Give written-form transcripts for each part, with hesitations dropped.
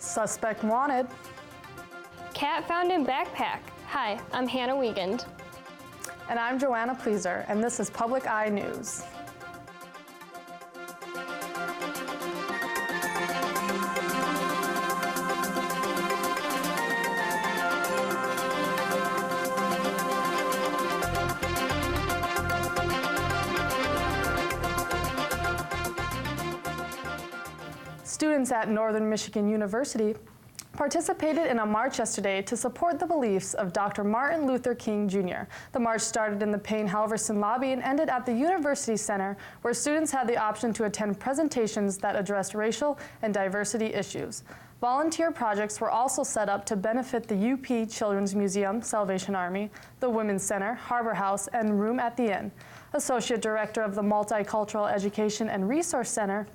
Suspect wanted. Cat found in backpack. Hi, I'm Hannah Wiegand. And I'm Joanna Pleaser, and this is Public Eye News. Students at Northern Michigan University participated in a march yesterday to support the beliefs of Dr. Martin Luther King Jr. The march started in the Payne-Halverson lobby and ended at the University Center, where students had the option to attend presentations that addressed racial and diversity issues. Volunteer projects were also set up to benefit the UP Children's Museum, Salvation Army, the Women's Center, Harbor House, and Room at the Inn. Associate Director of the Multicultural Education and Resource Center,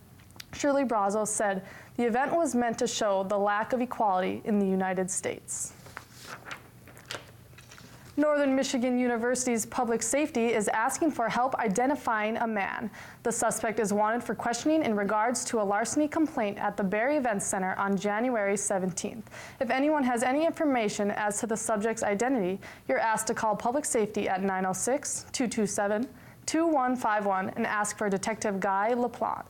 Shirley Brazo, said the event was meant to show the lack of equality in the United States. Northern Michigan University's public safety is asking for help identifying a man. The suspect is wanted for questioning in regards to a larceny complaint at the Barry Events Center on January 17th. If anyone has any information as to the subject's identity, you're asked to call public safety at 906-227-2151 and ask for Detective Guy LaPlante.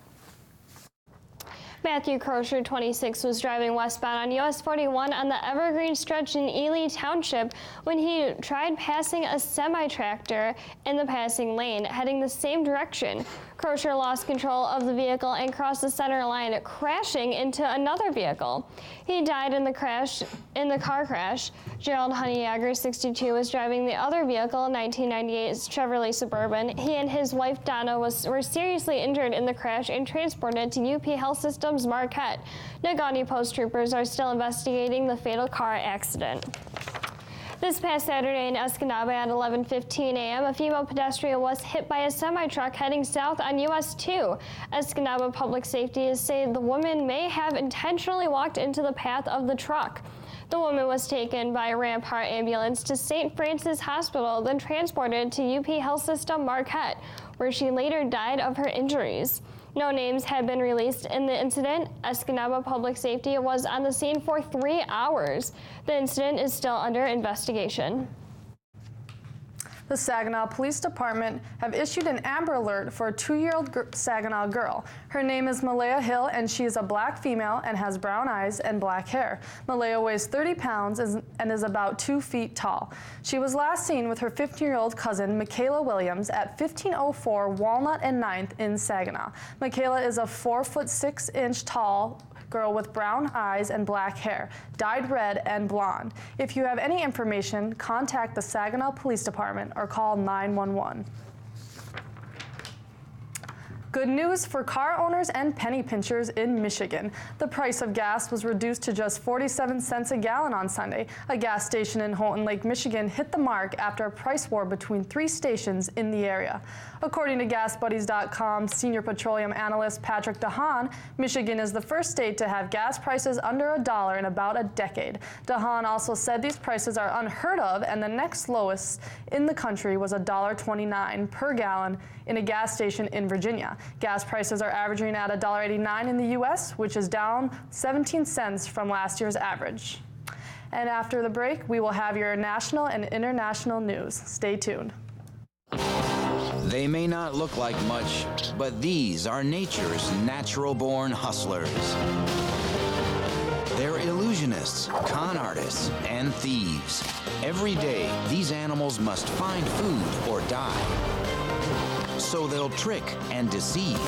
Matthew Crozier, 26, was driving westbound on US 41 on the Evergreen stretch in Ely Township when he tried passing a semi-tractor in the passing lane, heading the same direction. Crozier lost control of the vehicle and crossed the center line, crashing into another vehicle. He died in the car crash. Gerald Honeyagger, 62, was driving the other vehicle, a 1998 Chevrolet Suburban. He and his wife Donna were seriously injured in the crash and transported to UP Health Systems Marquette. Negaunee Post troopers are still investigating the fatal car accident. This past Saturday in Escanaba at 11:15 a.m., a female pedestrian was hit by a semi-truck heading south on US 2. Escanaba Public Safety is saying the woman may have intentionally walked into the path of the truck. The woman was taken by a Rampart ambulance to St. Francis Hospital, then transported to UP Health System Marquette, where she later died of her injuries. No names have been released in the incident. Escanaba Public Safety was on the scene for 3 hours. The incident is still under investigation. The Saginaw Police Department have issued an Amber Alert for a 2-year-old Saginaw girl. Her name is Malaya Hill, and she is a black female and has brown eyes and black hair. Malaya weighs 30 pounds and is about 2 feet tall. She was last seen with her 15-year-old cousin, Michaela Williams, at 1504 Walnut and 9th in Saginaw. Michaela is a 4'6" tall girl with brown eyes and black hair, dyed red and blonde. If you have any information, contact the Saginaw Police Department or call 911. Good news for car owners and penny pinchers in Michigan. The price of gas was reduced to just 47 cents a gallon on Sunday. A gas station in Houghton Lake, Michigan hit the mark after a price war between 3 stations in the area. According to GasBuddies.com senior petroleum analyst Patrick DeHaan, Michigan is the first state to have gas prices under $1 in about a decade. DeHaan also said these prices are unheard of, and the next lowest in the country was $1.29 per gallon in a gas station in Virginia. Gas prices are averaging at $1.89 in the U.S., which is down 17 cents from last year's average. And after the break, we will have your national and international news. Stay tuned. They may not look like much, but these are nature's natural-born hustlers. They're illusionists, con artists, and thieves. Every day, these animals must find food or die. So they'll trick and deceive.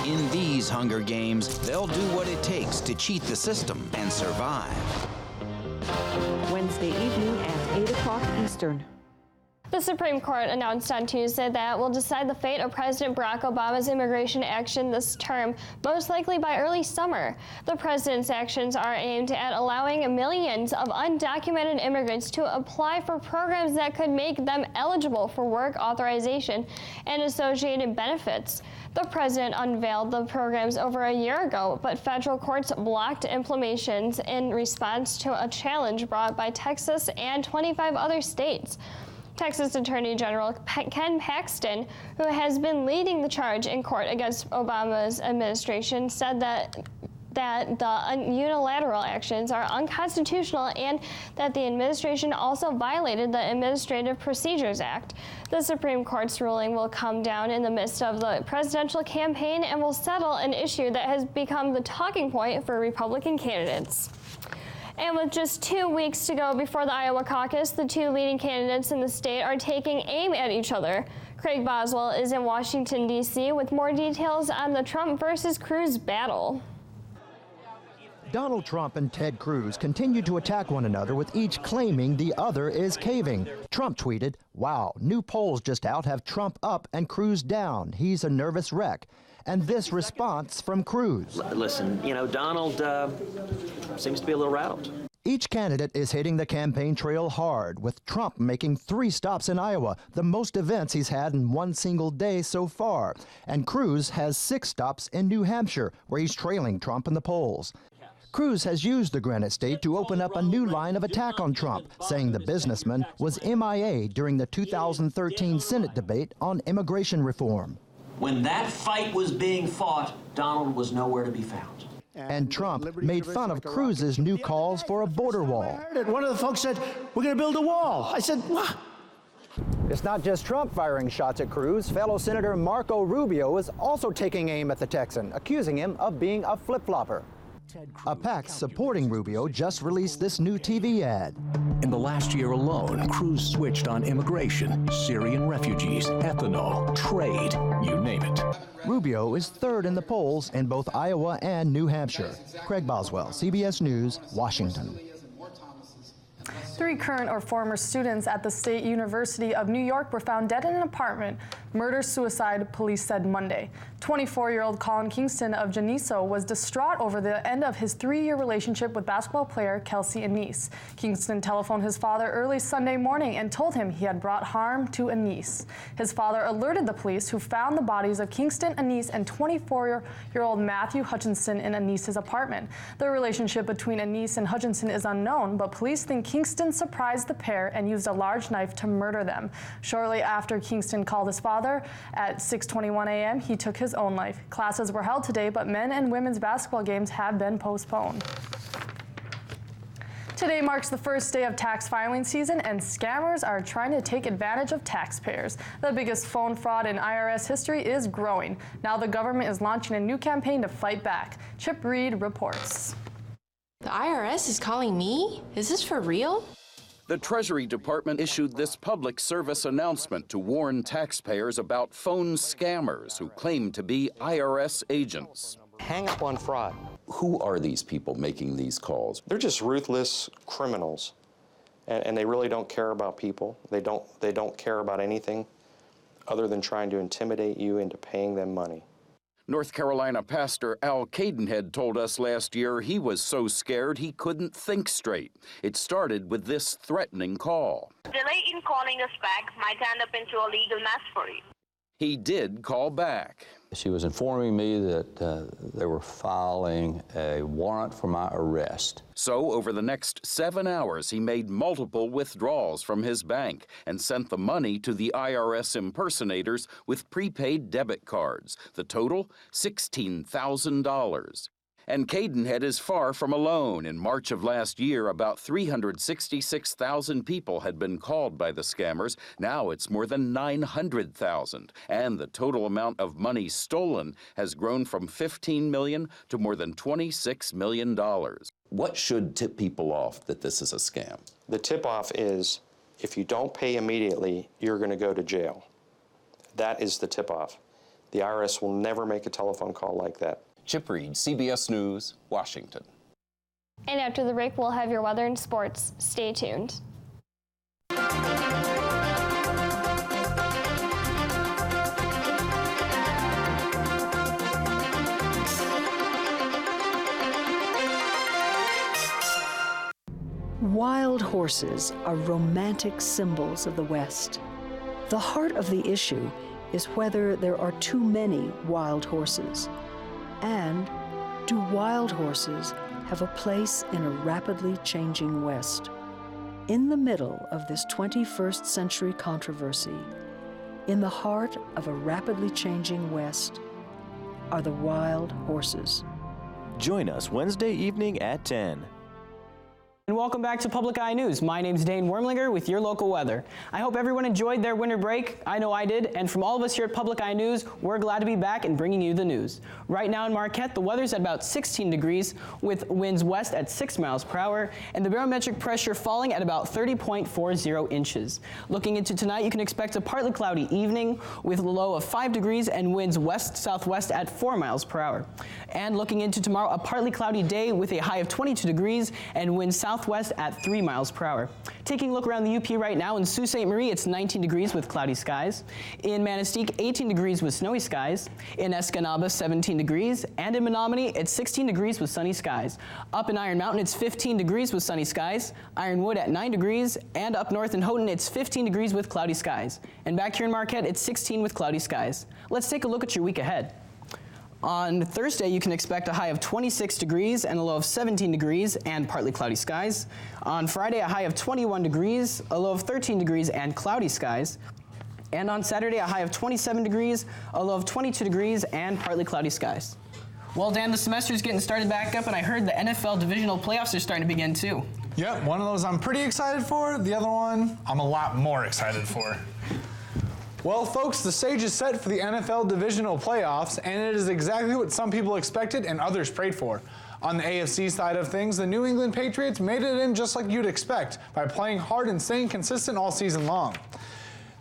In these Hunger Games, they'll do what it takes to cheat the system and survive. Wednesday evening at 8 o'clock Eastern. The Supreme Court announced on Tuesday that it will decide the fate of President Barack Obama's immigration action this term, most likely by early summer. The president's actions are aimed at allowing millions of undocumented immigrants to apply for programs that could make them eligible for work authorization and associated benefits. The president unveiled the programs over a year ago, but federal courts blocked implementations in response to a challenge brought by Texas and 25 other states. Texas Attorney General Ken Paxton, who has been leading the charge in court against Obama's administration, said that that the unilateral actions are unconstitutional and that the administration also violated the Administrative Procedures Act. The Supreme Court's ruling will come down in the midst of the presidential campaign and will settle an issue that has become the talking point for Republican candidates. And with just 2 weeks to go before the Iowa caucus, the two leading candidates in the state are taking aim at each other. Craig Boswell is in Washington, D.C. with more details on the Trump versus Cruz battle. Donald Trump and Ted Cruz continue to attack one another, with each claiming the other is caving. Trump tweeted, "Wow, new polls just out have Trump up and Cruz down. He's a nervous wreck." And this response from Cruz. Listen, Donald seems to be a little rattled. Each candidate is hitting the campaign trail hard, with Trump making 3 stops in Iowa, the most events he's had in one single day so far. And Cruz has 6 stops in New Hampshire, where he's trailing Trump in the polls. Cruz has used the Granite State to open up a new line of attack on Trump, saying the businessman was MIA during the 2013 Senate debate on immigration reform. When that fight was being fought, Donald was nowhere to be found. And Trump made fun of Cruz's new calls for a border wall. One of the folks said, "We're going to build a wall." I said, "What?" It's not just Trump firing shots at Cruz. Fellow Senator Marco Rubio is also taking aim at the Texan, accusing him of being a flip-flopper. A PAC supporting Rubio just released this new TV ad. In the last year alone, Cruz switched on immigration, Syrian refugees, ethanol, trade, you name it. Rubio is 3rd in the polls in both Iowa and New Hampshire. Craig Boswell, CBS News, Washington. 3 current or former students at the State University of New York were found dead in an apartment. Murder-suicide, police said Monday. 24-year-old Colin Kingston of Geneseo was distraught over the end of his 3-year relationship with basketball player Kelsey Anise. Kingston telephoned his father early Sunday morning and told him he had brought harm to Anise. His father alerted the police, who found the bodies of Kingston, Anise, and 24-year-old Matthew Hutchinson in Anise's apartment. The relationship between Anise and Hutchinson is unknown, but police think Kingston surprised the pair and used a large knife to murder them. Shortly after Kingston called his father at 6:21 a.m., he took his own life. Classes were held today, but men and women's basketball games have been postponed. Today marks the first day of tax filing season, and scammers are trying to take advantage of taxpayers. The biggest phone fraud in IRS history is growing. Now the government is launching a new campaign to fight back. Chip Reed reports. The IRS is calling me? Is this for real? The Treasury Department issued this public service announcement to warn taxpayers about phone scammers who claim to be IRS agents. Hang up on fraud. Who are these people making these calls? They're just ruthless criminals, and they really don't care about people. They don't care about anything other than trying to intimidate you into paying them money. North Carolina pastor Al Cadenhead told us last year he was so scared he couldn't think straight. It started with this threatening call. Delay in calling us back might end up into a legal mess for you. He did call back. She was informing me that they were filing a warrant for my arrest. So over the next 7 hours, he made multiple withdrawals from his bank and sent the money to the IRS impersonators with prepaid debit cards. The total, $16,000. And Cadenhead is far from alone. In March of last year, about 366,000 people had been called by the scammers. Now it's more than 900,000. And the total amount of money stolen has grown from $15 million to more than $26 million. What should tip people off that this is a scam? The tip-off is, if you don't pay immediately, you're going to go to jail. That is the tip-off. The IRS will never make a telephone call like that. Chip Reed, CBS News, Washington. And after the break, we'll have your weather and sports. Stay tuned. Wild horses are romantic symbols of the West. The heart of the issue is whether there are too many wild horses. And do wild horses have a place in a rapidly changing West? In the middle of this 21st century controversy, in the heart of a rapidly changing West, are the wild horses. Join us Wednesday evening at 10. And welcome back to Public Eye News. My name's Dane Wormlinger with your local weather. I hope everyone enjoyed their winter break. I know I did. And from all of us here at Public Eye News, we're glad to be back and bringing you the news. Right now in Marquette, the weather's at about 16 degrees with winds west at 6 miles per hour and the barometric pressure falling at about 30.40 inches. Looking into tonight, you can expect a partly cloudy evening with a low of 5 degrees and winds west-southwest at 4 miles per hour. And looking into tomorrow, a partly cloudy day with a high of 22 degrees and winds southwest at 3 miles per hour. Taking a look around the UP right now, in Sault Ste. Marie, it's 19 degrees with cloudy skies. In Manistee, 18 degrees with snowy skies. In Escanaba, 17 degrees. And in Menominee, it's 16 degrees with sunny skies. Up in Iron Mountain, it's 15 degrees with sunny skies. Ironwood at 9 degrees. And up north in Houghton, it's 15 degrees with cloudy skies. And back here in Marquette, it's 16 with cloudy skies. Let's take a look at your week ahead. On Thursday, you can expect a high of 26 degrees and a low of 17 degrees and partly cloudy skies. On Friday, a high of 21 degrees, a low of 13 degrees and cloudy skies. And on Saturday, a high of 27 degrees, a low of 22 degrees and partly cloudy skies. Well, Dan, the semester's getting started back up, and I heard the NFL divisional playoffs are starting to begin too. Yep, one of those I'm pretty excited for. The other one, I'm a lot more excited for. Well, folks, the stage is set for the NFL divisional playoffs, and it is exactly what some people expected and others prayed for. On the AFC side of things, the New England Patriots made it in just like you'd expect, by playing hard and staying consistent all season long.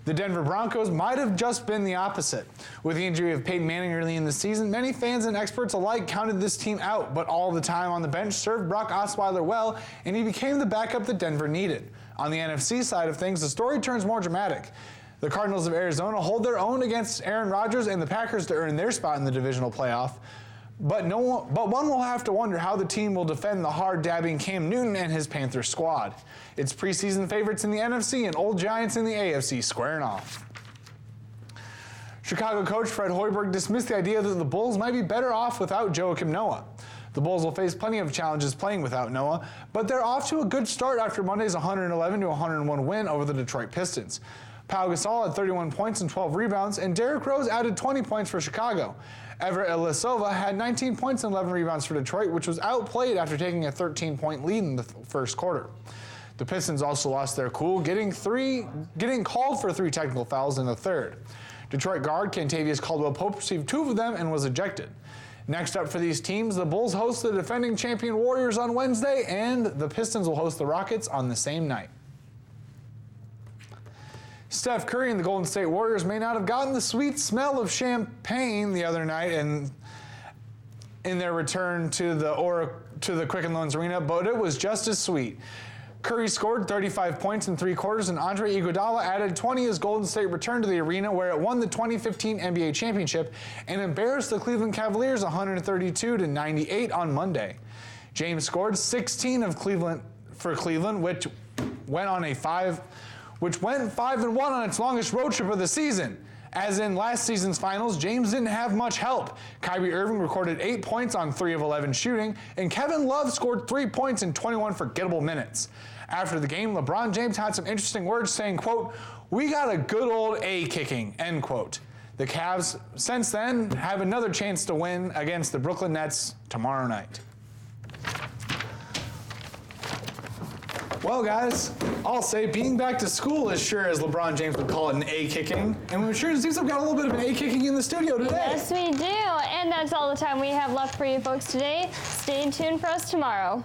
The Denver Broncos might have just been the opposite. With the injury of Peyton Manning early in the season, many fans and experts alike counted this team out, but all the time on the bench served Brock Osweiler well, and he became the backup that Denver needed. On the NFC side of things, the story turns more dramatic. The Cardinals of Arizona hold their own against Aaron Rodgers and the Packers to earn their spot in the divisional playoff. But one will have to wonder how the team will defend the hard-dabbing Cam Newton and his Panthers squad. It's preseason favorites in the NFC and old giants in the AFC squaring off. Chicago coach Fred Hoiberg dismissed the idea that the Bulls might be better off without Joakim Noah. The Bulls will face plenty of challenges playing without Noah, but they're off to a good start after Monday's 111-101 win over the Detroit Pistons. Pau Gasol had 31 points and 12 rebounds, and Derrick Rose added 20 points for Chicago. Everett Ilyasova had 19 points and 11 rebounds for Detroit, which was outplayed after taking a 13-point lead in the first quarter. The Pistons also lost their cool, getting called for 3 technical fouls in the third. Detroit guard Kentavious Caldwell-Pope received 2 of them and was ejected. Next up for these teams, the Bulls host the defending champion Warriors on Wednesday, and the Pistons will host the Rockets on the same night. Steph Curry and the Golden State Warriors may not have gotten the sweet smell of champagne the other night in their return to the Quicken Loans Arena, but it was just as sweet. Curry scored 35 points in 3 quarters, and Andre Iguodala added 20 as Golden State returned to the arena where it won the 2015 NBA championship and embarrassed the Cleveland Cavaliers 132-98 on Monday. James scored 16 for Cleveland, which went 5-1 on its longest road trip of the season. As in last season's finals, James didn't have much help. Kyrie Irving recorded 8 points on 3 of 11 shooting, and Kevin Love scored 3 points in 21 forgettable minutes. After the game, LeBron James had some interesting words saying, quote, "We got a good old A-kicking," end quote. The Cavs, since then, have another chance to win against the Brooklyn Nets tomorrow night. Well, guys, I'll say being back to school is sure, as LeBron James would call it, an A-kicking. And we sure seems I've got a little bit of an A-kicking in the studio today. Yes, we do. And that's all the time we have left for you folks today. Stay tuned for us tomorrow.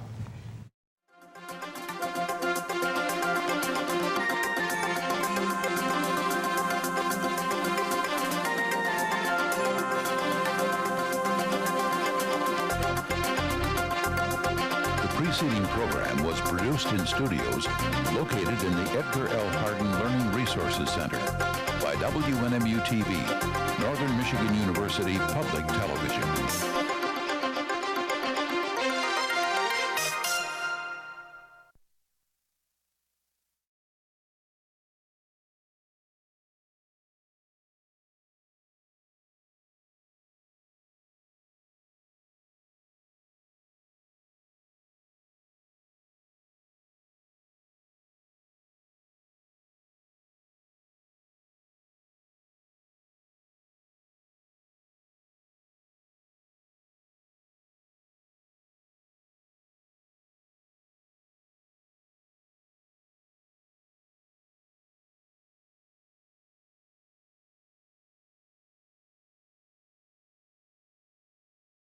The preceding program was produced in studios located in the Edgar L. Hardin Learning Resources Center by WNMU-TV, Northern Michigan University Public Television.